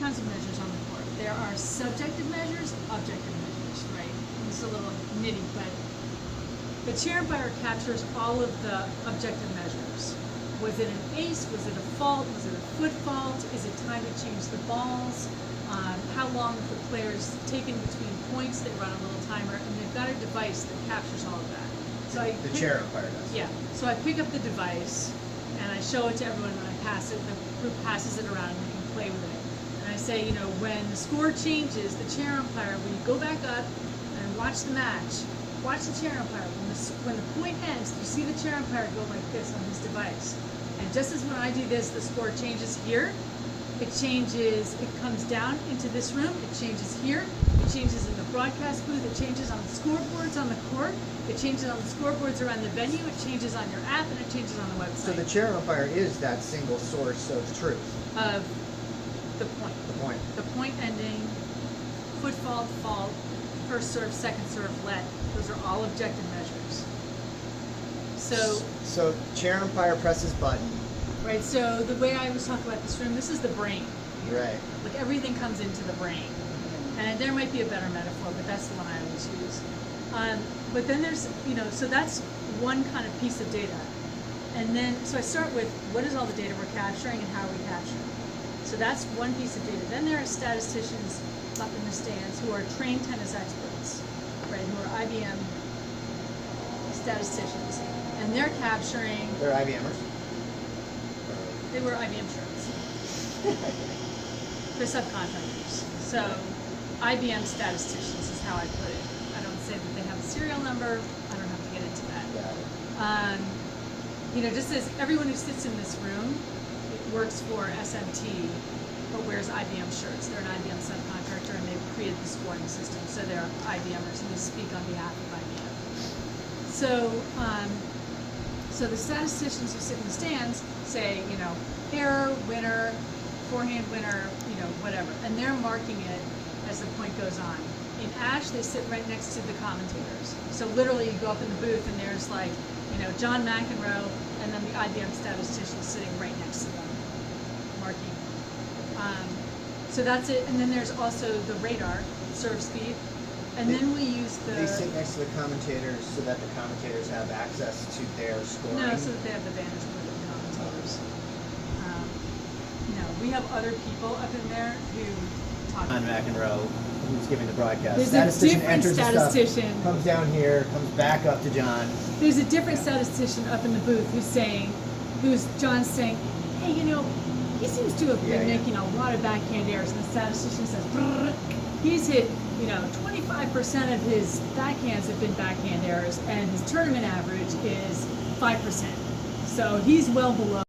kinds of measures on the court. There are subjective measures, objective measures, right? This is a little nitty, but the chair umpire captures all of the objective measures. Was it an ace? Was it a fault? Was it a foot fault? Is it time to change the balls? How long have the players taken between points? They run a little timer, and they've got a device that captures all of that. So The chair umpire does. Yeah. So I pick up the device and I show it to everyone when I pass it. The group passes it around and they can play with it. And I say, you know, when the score changes, the chair umpire, when you go back up and watch the match, watch the chair umpire. When the point ends, you see the chair umpire go like this on his device. And just as when I do this, the score changes here. It changes, it comes down into this room, it changes here, it changes in the broadcast booth, it changes on the scoreboards on the court, it changes on the scoreboards around the venue, it changes on your app, and it changes on the website. So the chair umpire is that single source of truth. Of the point. The point. The point ending, foot fault, fault, first serve, second serve, let. Those are all objective measures. So chair umpire presses button. Right, so the way I was talking about this room, this is the brain. Right. Like everything comes into the brain. And there might be a better metaphor, but that's the one I always use. But then there's, you know, so that's one kind of piece of data. And then, so I start with what is all the data we're capturing and how are we capturing? So that's one piece of data. Then there are statisticians up in the stands who are trained tennis experts, right, who are IBM statisticians. And they're capturing, They're IBMers. they wear IBM shirts. They're subcontractors. So IBM statisticians is how I put it. I don't say that they have a serial number. I don't have to get into that. Got it. You know, just as everyone who sits in this room works for SMT, but wears IBM shirts. They're an IBM subcontractor, and they've created the scoring system. So they're IBMers, and they speak on behalf of IBM. So the statisticians who sit in the stands say, you know, error, winner, forehand winner, you know, whatever. And they're marking it as the point goes on. In ASH, they sit right next to the commentators. So literally you go up in the booth and there's like, you know, John McEnroe and then the IBM statistician sitting right next to them, marking. So that's it. And then there's also the radar, serve speed. And then we use the... They sit next to the commentators so that the commentators have access to their scoring. No, so that they have the vantage point of the commentators. No, we have other people up in there who talk. John McEnroe, who's giving the broadcast. There's a Statistician different enters the statistician. stuff, comes down here, comes back up to John. There's a different statistician up in the booth who's John's saying, hey, you know, he seems to have been making a lot of backhand errors. And the statistician says, brrr, he's hit, you know, 25% of his backhands have been backhand errors, and his tournament average is 5%. So he's well below.